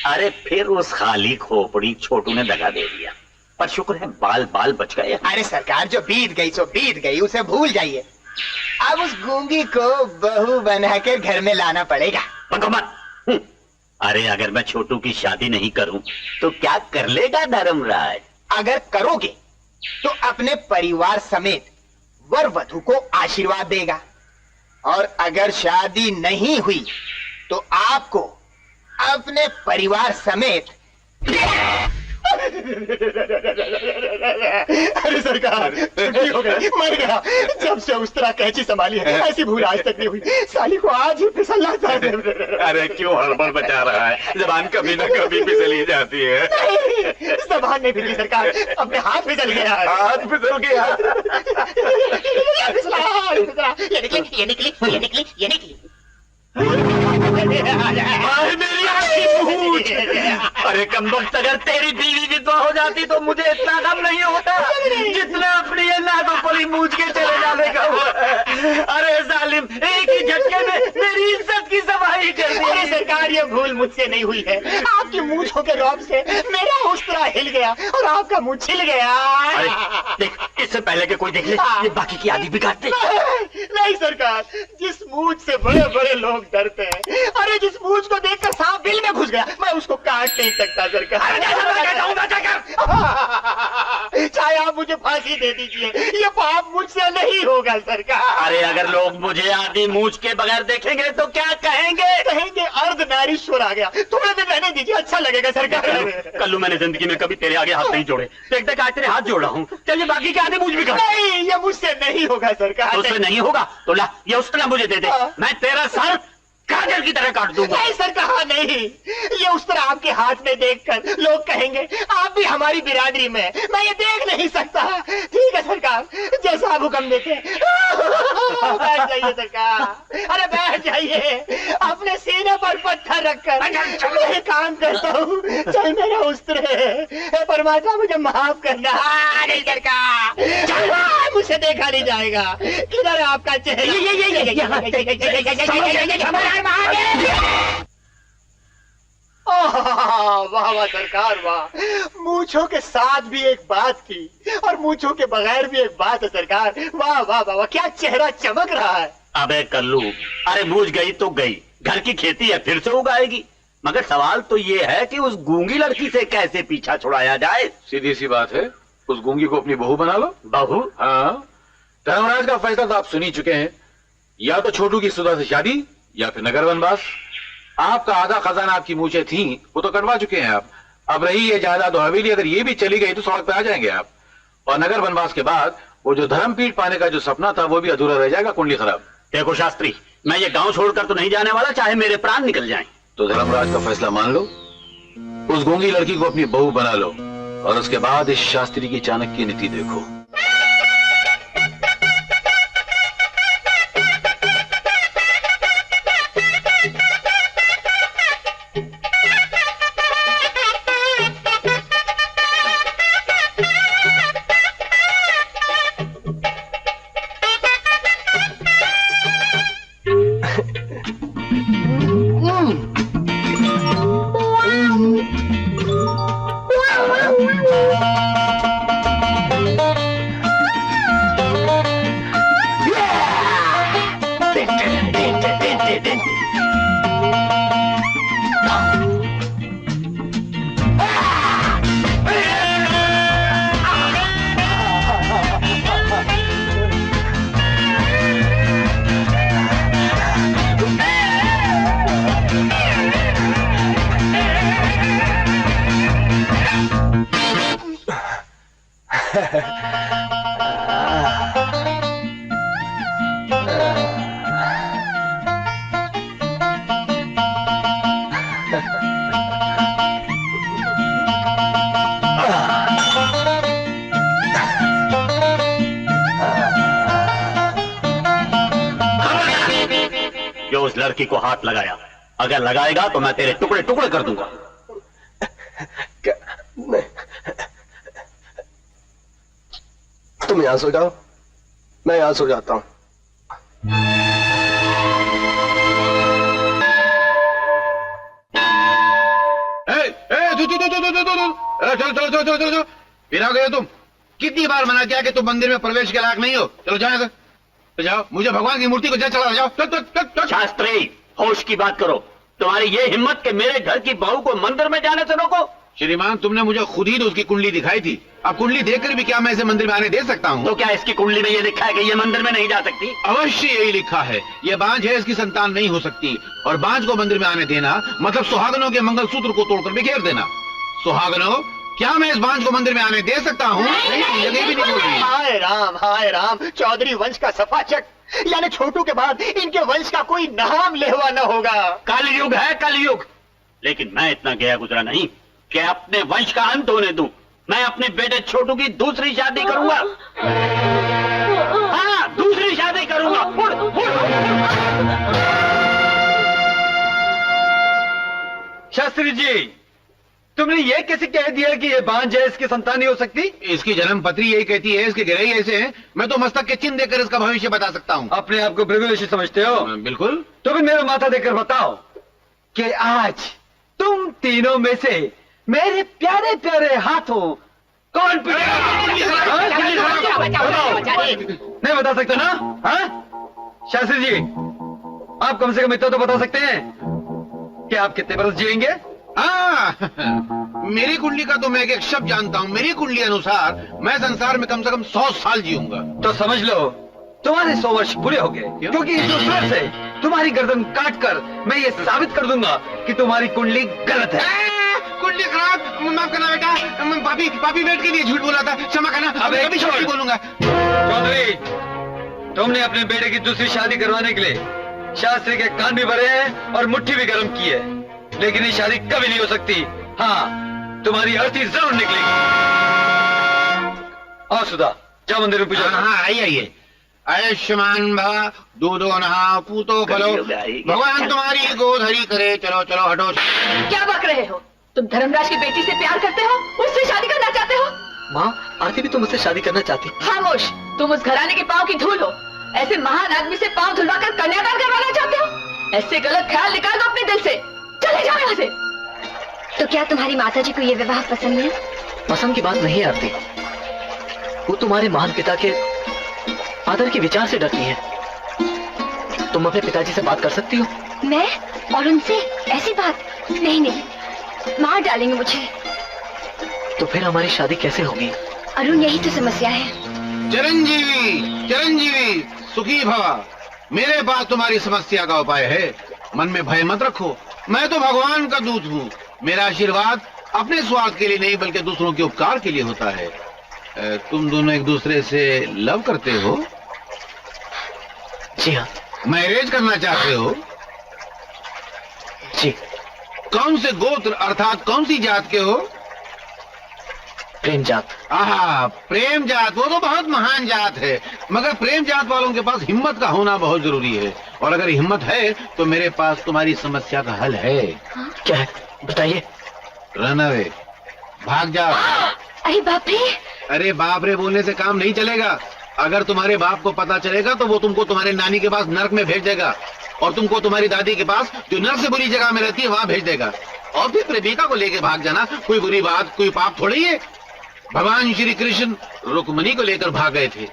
अरे फिर उस खाली खोपड़ी छोटू ने दगा दे दिया, पर शुक्र है बाल बाल बच गए। अरे सरकार, जो बीत गई सो बीत गई, उसे भूल जाइए। अब उस गूंगी को बहू बनाकर घर में लाना पड़ेगा। अरे अगर मैं छोटू की शादी नहीं करूं तो क्या कर लेगा धर्मराज? अगर करोगे तो अपने परिवार समेत वर वधू को आशीर्वाद देगा, और अगर शादी नहीं हुई तो आपको अपने परिवार समेत। अरे सरकार, छुट्टी हो गई, मर गया। जब से उस तरह कैची संभाली है, ऐसी भूल आज तक नहीं हुई। साली को आज ही फिसलना था। अरे क्यों हड़बड़ मचा रहा है? जबान कभी न कभी फिसली जाती है। नहीं, जबान नहीं फिसली सरकार, अपने हाथ फिसल गया। हाथ फिसल गया। ये निकली, ये निकली, ये निकली, ये निकली। मेरी आँखी। अरे कमबख्त, अगर तेरी बीवी विधवा हो जाती तो मुझे इतना गम नहीं होता जितना अपनी ये नागोपली मूछ के चले जाने का हुआ। अरे जालिम, एक ही झटके में मेरी इज्जत की सफाई कर दी। अरे सरकार, ये भूल मुझसे नहीं हुई है। आपकी मूंछों के रौब से मेरा उस्तरा हिल गया और आपका मुंह छिल गया। देख, इससे पहले कि कोई देख ले, ये बाकी की आदि बिगाड़ दे। नहीं सरकार, जिस मूंछ से बड़े बड़े लोग डरते हैं, अरे जिस मूंछ को देखकर सांप बिल में घुस गया, मैं उसको काट नहीं सकता सरकार। चाहे आप मुझे फांसी दे दीजिए, ये पाप मुझसे नहीं होगा सरकार। अरे अगर लोग मुझे आदि मूछ के बगैर देखेंगे तो क्या कहेंगे? कहेंगे अर्धनारीश्वर आ गया। थोड़े दिन रहने दीजिए, अच्छा लगेगा सरकार। कल्लू, मैंने जिंदगी में कभी तेरे आगे हाथ नहीं जोड़े, देख देख आज तेरे हाथ जोड़ रहा हूँ। चलिए बाकी के आदि मूछ भी कर। नहीं, ये मुझसे नहीं होगा सरकार। उससे नहीं होगा तो ला, ये उस तरह मुझे दे दे, मैं तेरा सर गाजर की तरह काट दूंगा। नहीं सर, कहा नहीं। ये उस तरह आपके हाथ में देखकर लोग कहेंगे आप भी हमारी बिरादरी में। मैं ये देख नहीं सकता। ठीक है सरकार, जैसा आप हुक्म देते। बैठ जाइए सरकार, अरे बैठ जाइए। अपने सीने पर पत्थर रखकर मैं काम करता हूँ। चल मेरा उस्तरे, परमात्मा मुझे माफ करना। नहीं सरकार, मुझे देखा नहीं जाएगा। किधर है आपका चेहरा? वाह वाह सरकार वाह। मूंछों के साथ भी एक बात की और मूंछों के बगैर भी एक बात है सरकार। वाह वाह वाह, क्या चेहरा चमक रहा है। अबे कल्लू, अरे मूछ गई तो गई, घर की खेती है, फिर से उगाएगी। मगर सवाल तो ये है कि उस गूंगी लड़की से कैसे पीछा छुड़ाया जाए। सीधी सी बात है, उस गूंगी को अपनी बहू बना लो। बहू? हाँ, धर्मराज का फैसला तो आप सुन ही चुके हैं। या तो छोटू की सुधा से शादी या फिर नगर वनवास। आपका आधा खजाना आपकी मूछें थी, वो तो कटवा चुके हैं आप। अब रही ये जायदाद और हवेली, अगर ये भी चली गई तो सड़क पे आ जाएंगे आप। और नगर वनवास के बाद वो जो धर्मपीठ पाने का जो सपना था वो भी अधूरा रह जाएगा, कुंडली खराब। देखो शास्त्री, मैं ये गांव छोड़कर तो नहीं जाने वाला, चाहे मेरे प्राण निकल जाएं। तो धर्मराज का फैसला मान लो, उस गूंगी लड़की को अपनी बहू बना लो, और उसके बाद इस शास्त्री की चाणक्य नीति देखो। जो उस लड़की को हाथ लगाया, अगर लगाएगा तो मैं तेरे टुकड़े टुकड़े कर दूंगा। नहीं, तुम यहां सो जाओ, मैं यहां सो जाता हूं। चलो चलो चलो चलो चलो, फिर आ गए तुम। कितनी बार मना किया कि तुम मंदिर में प्रवेश के लायक नहीं हो। चलो जाओ, तो जाओ, मुझे भगवान की मूर्ति को जल चढ़ा जाओ। चल चल चल चल। शास्त्री, होश की बात करो। तुम्हारी ये हिम्मत कि मेरे घर की बहू को मंदिर में जाने से रोको? श्रीमान, तुमने मुझे खुद ही तो उसकी कुंडली दिखाई थी। अब कुंडली देखकर भी क्या मैं इसे मंदिर में आने दे सकता हूँ? तो क्या इसकी कुंडली में ये लिखा है कि ये मंदिर में नहीं जा सकती? अवश्य यही लिखा है। ये बांझ है, इसकी संतान नहीं हो सकती। और बांझ को मंदिर में आने देना मतलब सुहागनों के मंगलसूत्र को तोड़कर बिखेर देना। सुहागनों, क्या मैं इस बांझ को मंदिर में आने दे सकता हूँ? ये भी नहीं बोल रही। हाय राम, चौधरी वंश का सफाचक, यानी छोटू के बाद इनके वंश का कोई नाम लेवा न होगा। कलयुग है, कलयुग। लेकिन मैं इतना गया गुजरा नहीं कि अपने वंश का अंत होने दूं। मैं अपने बेटे छोटू की दूसरी शादी करूंगा। हाँ, दूसरी शादी करूंगा। उड़, उड़। शास्त्री जी, तुमने ये कैसे कह दिया कि ये बांझ है, इसकी संतान नहीं हो सकती? इसकी जन्म पत्री यही कहती है, इसके गिरई ऐसे हैं। मैं तो मस्तक के चिन्ह देकर इसका भविष्य बता सकता हूँ। अपने आप को भृगुलक्ष्मी समझते हो? बिल्कुल। तो भी मेरा माथा देकर बताओ कि आज तुम तीनों में से मेरे प्यारे प्यारे हाथों कौन पिटेगा? नहीं बता सकते ना? हाँ शास्त्री जी, आप कम से कम इतना तो बता सकते हैं कि आप कितने बरस जिएंगे? मेरी कुंडली का तो मैं एक शब्द जानता हूँ। मेरी कुंडली अनुसार मैं संसार में कम से कम 100 साल जीऊंगा। तो समझ लो तुम्हारे 100 वर्ष पूरे हो गए, क्योंकि इस दूसरे से तुम्हारी गर्दन काटकर मैं ये साबित कर दूंगा कि तुम्हारी कुंडली गलत है। कुंडली खराब, माफ करना बेटा। पापी वेट के लिए झूठ बोला था, क्षमा करना। अब कभी छोड़ बोलूंगा। चौधरी, तुमने अपने बेटे की दूसरी शादी करवाने के लिए शास्त्री के कान भी भरे हैं और मुट्ठी भी गर्म की है, लेकिन ये शादी कभी नहीं हो सकती। हाँ, तुम्हारी अर्थी जरूर निकलेगी। आओ सुधा, जाओ मंदिर में पूजा। हाँ, आइए। आयुष्मान भव, दूधो नहा पूतो फलो, भगवान तुम्हारी गोद हरी करे। चलो चलो हटो। क्या बक रहे हो? तुम धर्मराज की बेटी से प्यार करते हो, उससे शादी करना चाहते हो? माँ, आरती भी तो मुझसे शादी करना चाहती। खामोश, तुम उस घराने के पांव की धूल हो। ऐसे महान आदमी से पांव धुलवाकर कन्यादान करवाना चाहते हो? ऐसे गलत ख्याल निकाल दो अपने दिल से। चले जाओ यहाँ से। तो क्या तुम्हारी माताजी को ये विवाह पसंद नहीं? पसंद की बात नहीं आरती, वो तुम्हारे महान पिता के आदर के विचार से डरती है। तुम अपने पिताजी से बात कर सकती हो? मैं और उनसे ऐसी बात? नहीं नहीं, मार डालेंगे मुझे। तो फिर हमारी शादी कैसे होगी? अरुण, यही तो समस्या है। चिरंजीवी, चिरंजीवी, सुखी भव। मेरे पास तुम्हारी समस्या का उपाय है। मन में भय मत रखो, मैं तो भगवान का दूत हूँ। मेरा आशीर्वाद अपने स्वार्थ के लिए नहीं बल्कि दूसरों के उपकार के लिए होता है। तुम दोनों एक दूसरे से लव करते हो? जी हाँ। मैरिज करना चाहते हो? जी। कौन से गोत्र अर्थात कौन सी जात के हो? प्रेम जात। प्रेम जात, वो तो बहुत महान जात है। मगर प्रेम जात वालों के पास हिम्मत का होना बहुत जरूरी है। और अगर हिम्मत है तो मेरे पास तुम्हारी समस्या का हल है। क्या है बताइए। रन अवे, भाग जाओ। अरे बाप रे! अरे बाप रे बोलने से काम नहीं चलेगा। अगर तुम्हारे बाप को पता चलेगा तो वो तुमको तुम्हारे नानी के पास नर्क में भेज देगा और तुमको तुम्हारी दादी के पास जो नर्क से बुरी जगह में रहती है वहां भेज देगा। और फिर प्रेमिका को लेके भाग जाना कोई बुरी बात, कोई पाप थोड़ी है। भगवान श्री कृष्ण रुक्मणी को लेकर भाग गए थे,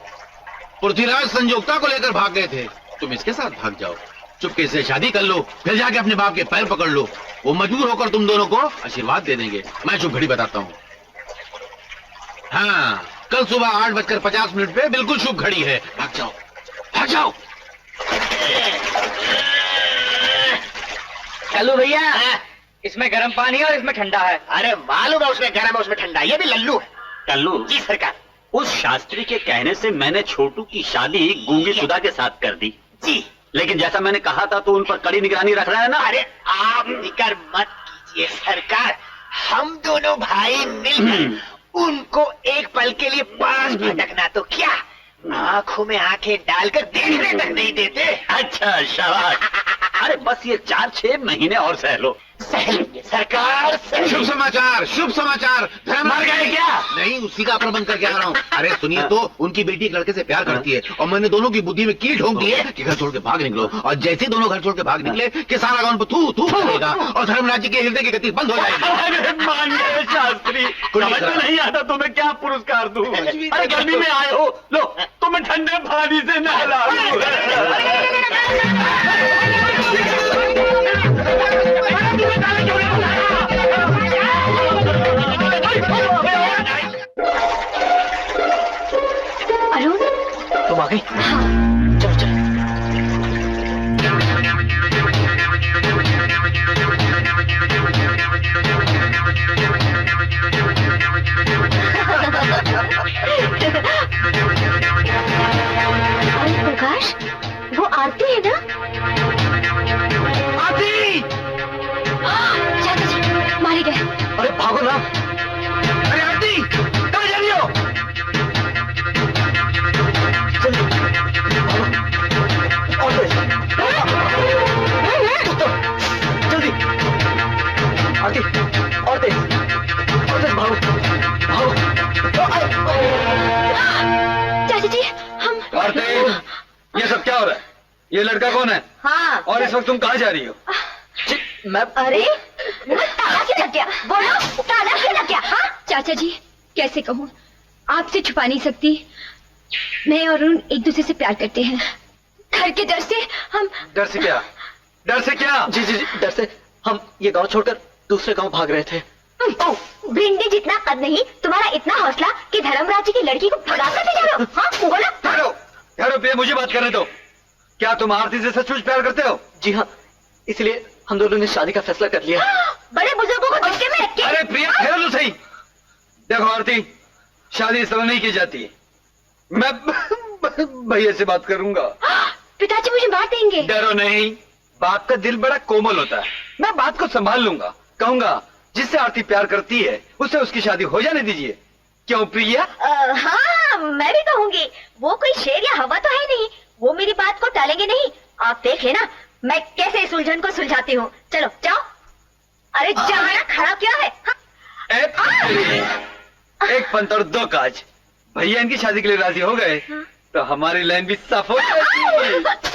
पृथ्वीराज संयोक्ता को लेकर भाग गए थे। तुम इसके साथ भाग जाओ, चुपके से शादी कर लो, फिर जाके अपने बाप के पैर पकड़ लो। वो मजबूर होकर तुम दोनों को आशीर्वाद दे देंगे। मैं शुभ घड़ी बताता हूँ। हाँ, कल सुबह 8:50 पे बिल्कुल शुभ घड़ी है। भाग जाओ, भाग जाओ। चलो भैया, इसमें गर्म पानी है और इसमें ठंडा है। अरे मालूम है उसमें गर्म है उसमें ठंडा, ये भी लल्लू है। कल्लू जी सरकार। उस शास्त्री के कहने से मैंने छोटू की शादी गूंगी सुधा के साथ कर दी। जी, लेकिन जैसा मैंने कहा था तो उन पर कड़ी निगरानी रख रहा है ना। अरे आप फिक्र मत कीजिए सरकार, हम दोनों भाई मिलकर उनको एक पल के लिए पास भटकना तो क्या, आंखों में आंखें डालकर देखने तक नहीं देते। अच्छा शाबाश। अरे बस ये 4-6 महीने और सह लो, सह लेंगे सरकार, सह शुभ लेंगे। समाचार, शुभ समाचार। मर गए क्या? नहीं, उसी का प्रबंध करके आ रहा हूँ। अरे सुनिए तो, उनकी बेटी एक लड़के से प्यार करती है और मैंने दोनों की बुद्धि में कील ठोक दी है कि घर छोड़ के भाग निकलो। और जैसे ही दोनों घर छोड़ के भाग निकले कि सारा गांव थू थू करेगा और धर्मराज जी के हृदय की गति बंद हो जाएगी। अरे मान गए शास्त्री, समझ में नहीं आता तुम्हें क्या पुरस्कार दूं। अरे गर्मी में आए हो, लो तुम्हें ठंडे पानी से नहला दूं। अरुण, तुम आ गई? चलो चलो। अरे प्रकाश, वो आरती है ना? आरती! चाचा जी मारे गए। अरे भागो ना। अरे आरती, कहाँ जा रही हो? जल्दी और तेज। जल्दी आरती, और तेज भागो भागो। चाचा जी हम आरती, ये सब क्या हो रहा है? ये लड़का कौन है? हाँ। और इस वक्त तुम कहाँ जा रही हो? मैं अरे ताला क्यों लग गया? बोलो ताला क्यों लग गया? हाँ चाचा जी कैसे कहूँ, आपसे छुपा नहीं सकती, मैं और अरुण एक दूसरे से प्यार करते हैं। घर के डर से हम डर से क्या? डर से क्या? जी जी जी, डर से हम ये गांव छोड़कर दूसरे गांव भाग रहे थे। भिंडी जितना कद नहीं, तुम्हारा इतना हौसला कि धर्मराज जी की लड़की को भगा कर ले जा रहे हो? हाँ बोलो। ठहरो ठहरो प्रिया, मुझे बात करने दो। क्या तुम आरती से सचमुच प्यार करते हो? जी हाँ, इसलिए हम दोनों ने शादी का फैसला कर लिया। बड़े बुजुर्गों को धक्के में रख के। अरे प्रिया ठहरो तो सही। देखो आरती, शादी इस तरह नहीं की जाती। मैं भैया से बात करूंगा। पिताजी मुझे मार देंगे। डरो नहीं, बाप का दिल बड़ा कोमल होता है। मैं बात को संभाल लूंगा। कहूंगा जिससे आरती प्यार करती है उससे उसकी शादी हो जाने दीजिए। क्यों प्रिया? हाँ मैं भी कहूंगी, वो कोई शेर या हवा तो है नहीं, वो मेरी बात को टालेंगे नहीं। आप देख लेना मैं कैसे इस उलझन को सुलझाती हूँ। चलो जाओ। अरे जाना, खड़ा क्या है? एक पंत और दो काज। भैया इनकी शादी के लिए राजी हो गए तो हमारी लाइन भी साफ हो जाएगी।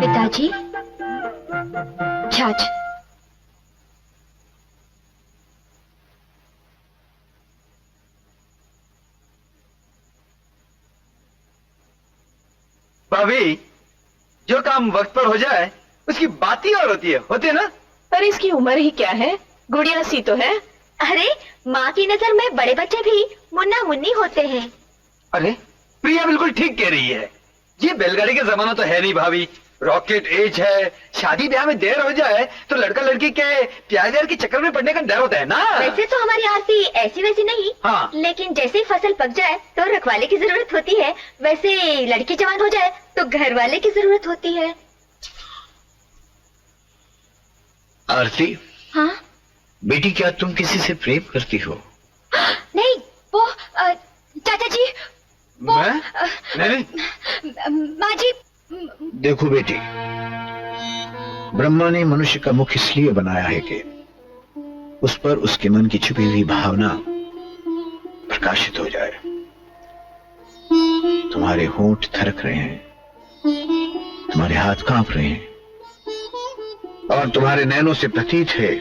पिताजी छाछ। भाभी, जो काम वक्त पर हो जाए उसकी बात ही और होती है ना? पर इसकी उम्र ही क्या है, गुड़िया सी तो है। अरे माँ की नजर में बड़े बच्चे भी मुन्ना मुन्नी होते हैं। अरे प्रिया बिल्कुल ठीक कह रही है। ये बैलगाड़ी का जमाना तो है नहीं भाभी, रॉकेट एज है। शादी ब्याह में देर हो जाए तो लड़का लड़की के प्यार व्यार के चक्कर में पड़ने का डर होता है ना। वैसे तो हमारी आरती ऐसी वैसी नहीं, हाँ। लेकिन जैसे ही फसल पक जाए तो रखवाले की जरूरत होती है, वैसे लड़की जवान हो जाए तो घर वाले की जरूरत होती है। आरती, हाँ बेटी क्या तुम किसी से प्रेम करती हो? नहीं, वो चाचा जी वो मैं? नहीं। माँ जी। देखो बेटी, ब्रह्मा ने मनुष्य का मुख इसलिए बनाया है कि उस पर उसके मन की छुपी हुई भावना प्रकाशित हो जाए। तुम्हारे होंठ थरक रहे हैं, तुम्हारे हाथ कांप रहे हैं और तुम्हारे नैनों से प्रतीत है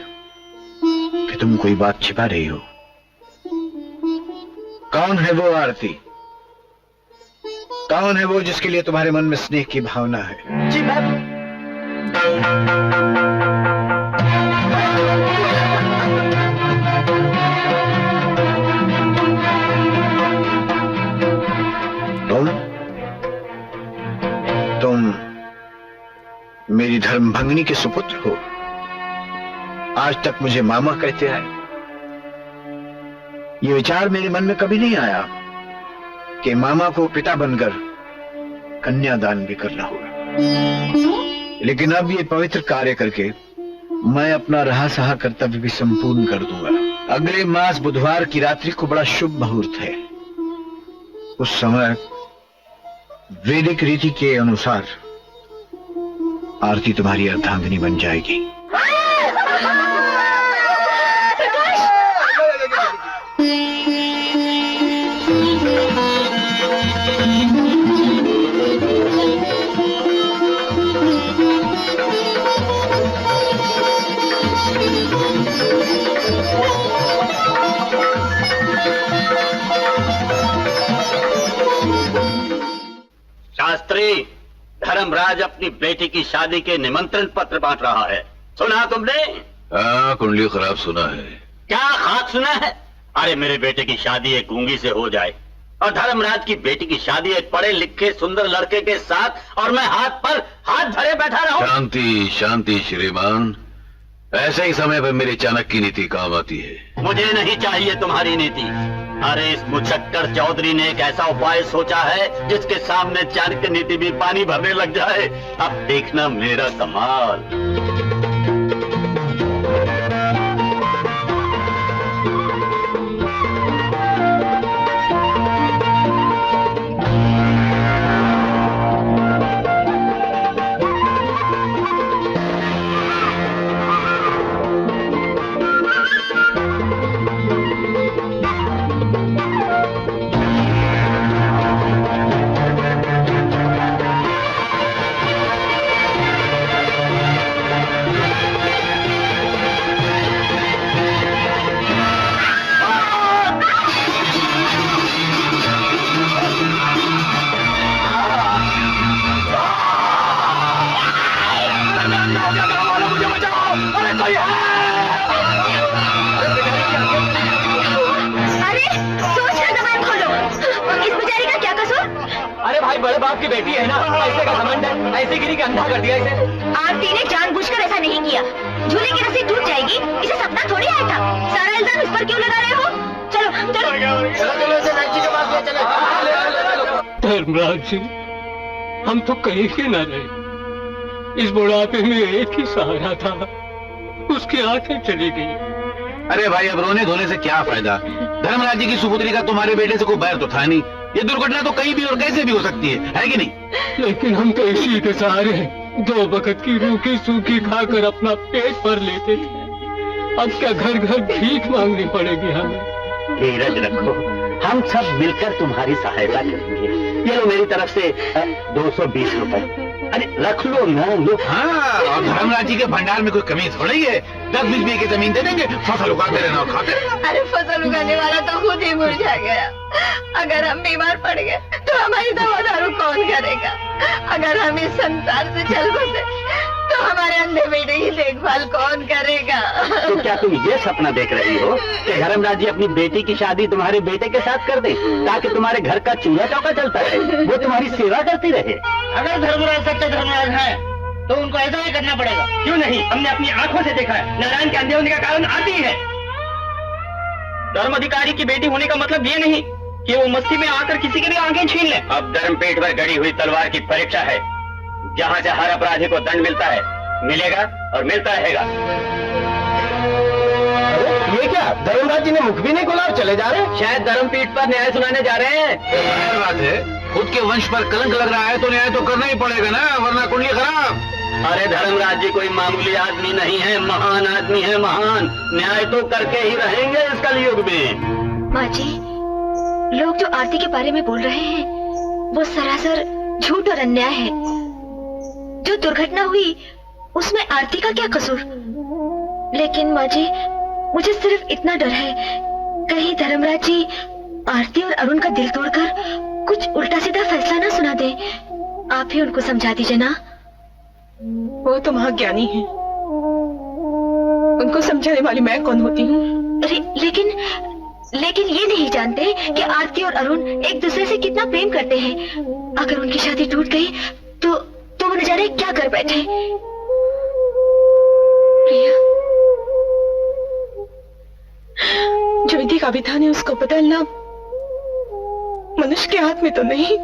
कि तुम कोई बात छिपा रही हो। कौन है वो आरती? कौन है वो जिसके लिए तुम्हारे मन में स्नेह की भावना है? जी मैम। तुम मेरी धर्मभंगिनी रानी के सुपुत्र हो। आज तक मुझे मामा कहते आए। ये विचार मेरे मन में कभी नहीं आया कि मामा को पिता बनकर कन्यादान भी करना होगा। लेकिन अब ये पवित्र कार्य करके मैं अपना रहा सहा कर्तव्य भी संपूर्ण कर दूंगा। अगले मास बुधवार की रात्रि को बड़ा शुभ मुहूर्त है। उस समय वैदिक रीति के अनुसार आरती तुम्हारी अर्धांगिनी बन जाएगी। शास्त्री, धर्मराज अपनी बेटी की शादी के निमंत्रण पत्र बांट रहा है। सुना तुमने? हाँ, कुंडली खराब सुना है। क्या खाक सुना है? अरे मेरे बेटे की शादी एक गूंगी से हो जाए और धर्मराज की बेटी की शादी एक पढ़े लिखे सुंदर लड़के के साथ, और मैं हाथ पर हाथ धरे बैठा रहूं। शांति शांति श्रीमान, ऐसे ही समय पर मेरी चाणक्य की नीति काम आती है। मुझे नहीं चाहिए तुम्हारी नीति। अरे इस मुचक्कर चौधरी ने एक ऐसा उपाय सोचा है जिसके सामने चाणक्य नीति भी पानी भरने लग जाए। अब देखना मेरा कमाल। बड़े बाप की बेटी है ना, ऐसे का घमंड है, ऐसे गिरी के अंधा कर दिया इसे। आरती ने जानबूझकर ऐसा नहीं किया। झूले की रस्सी टूट जाएगी, इसे सपना थोड़ी आया था। सारा इल्जाम इस पर क्यों लगा रहे हो? चलो चलो चलो इसे नाची के पास ले चलो। धर्मराज जी, हम तो कहीं के न रहे। इस बुढ़ापे में एक ही सहारा था, उसकी आंखें चली गई। अरे भाई, अब रोने धोने से क्या फायदा? धर्मराज जी की सुपुत्री का तुम्हारे बेटे से कोई बैर तो था नहीं। ये दुर्घटना तो कहीं भी और कैसे भी हो सकती है कि नहीं? लेकिन हम तो इसी के सहारे 2 वक्त की रूखी सूखी खाकर अपना पेट भर लेते थे। अब क्या घर घर भीख मांगनी पड़ेगी हमें? धीरज रखो, हम सब मिलकर तुम्हारी सहायता करेंगे। ये लो मेरी तरफ से 220 रुपए। अरे रख लो ना, लो। हाँ, और धर्मराज जी के भंडार में कोई कमी थोड़ी है। 10-20 बीघे जमीन दे देंगे, फसल उगाते रहना और खाते रहना। अरे फसल उगाने वाला तो खुद ही मुरझा गया। अगर हम बीमार पड़ गए तो हमारी दवा दारू कौन करेगा? अगर हम इस संसार से चल बसे तो हमारे अंधे बेटे की देखभाल कौन करेगा? तो क्या तुम ये सपना देख रही हो कि धर्मराज जी अपनी बेटी की शादी तुम्हारे बेटे के साथ कर दें, ताकि तुम्हारे घर का चूल्हा चौका चलता रहे, वो तुम्हारी सेवा करती रहे? अगर धर्मराज सच्चे धर्मराज है तो उनको ऐसा ही करना पड़ेगा। क्यों नहीं? हमने अपनी आंखों से देखा है। नारायण के अंधे होने का कारण आती है। धर्म अधिकारी की बेटी होने का मतलब ये नहीं कि वो मस्ती में आकर किसी की भी आंखें छीन ले। अब धर्म पेट पर गड़ी हुई तलवार की परीक्षा है, जहाँ से हर अपराधी को दंड मिलता है, मिलेगा और मिलता रहेगा। ये क्या, धर्मराज जी ने मुख भी नहीं खोला और चले जा रहे हैं? शायद धर्मपीठ पर न्याय सुनाने जा रहे हैं। जाहिर बात है, खुद के वंश पर कलंक लग रहा है तो न्याय तो करना ही पड़ेगा ना, वरना कुंडली खराब। अरे धर्मराज जी कोई मामूली आदमी नहीं है, महान आदमी है, महान। न्याय तो करके ही रहेंगे इस कलयुग में। माँ जी, लोग जो आरती के बारे में बोल रहे हैं वो सरासर झूठ और अन्याय है। जो दुर्घटना हुई उसमें आरती का क्या कसूर? लेकिन माँ जी, मुझे सिर्फ इतना डर है, कहीं धर्मराज जी आरती और अरुण का दिल तोड़कर कुछ उल्टा सीधा फैसला ना सुना दे। आप ही उनको समझा दीजिए ना। वो तो महाज्ञानी है, उनको समझाने वाली मैं कौन होती हूँ? लेकिन ये नहीं जानते कि आरती और अरुण एक दूसरे से कितना प्रेम करते हैं। अगर उनकी शादी टूट गई तो वो न जाने क्या कर बैठे। अभिधा ने उसको बदलना मनुष्य के हाथ में तो नहीं।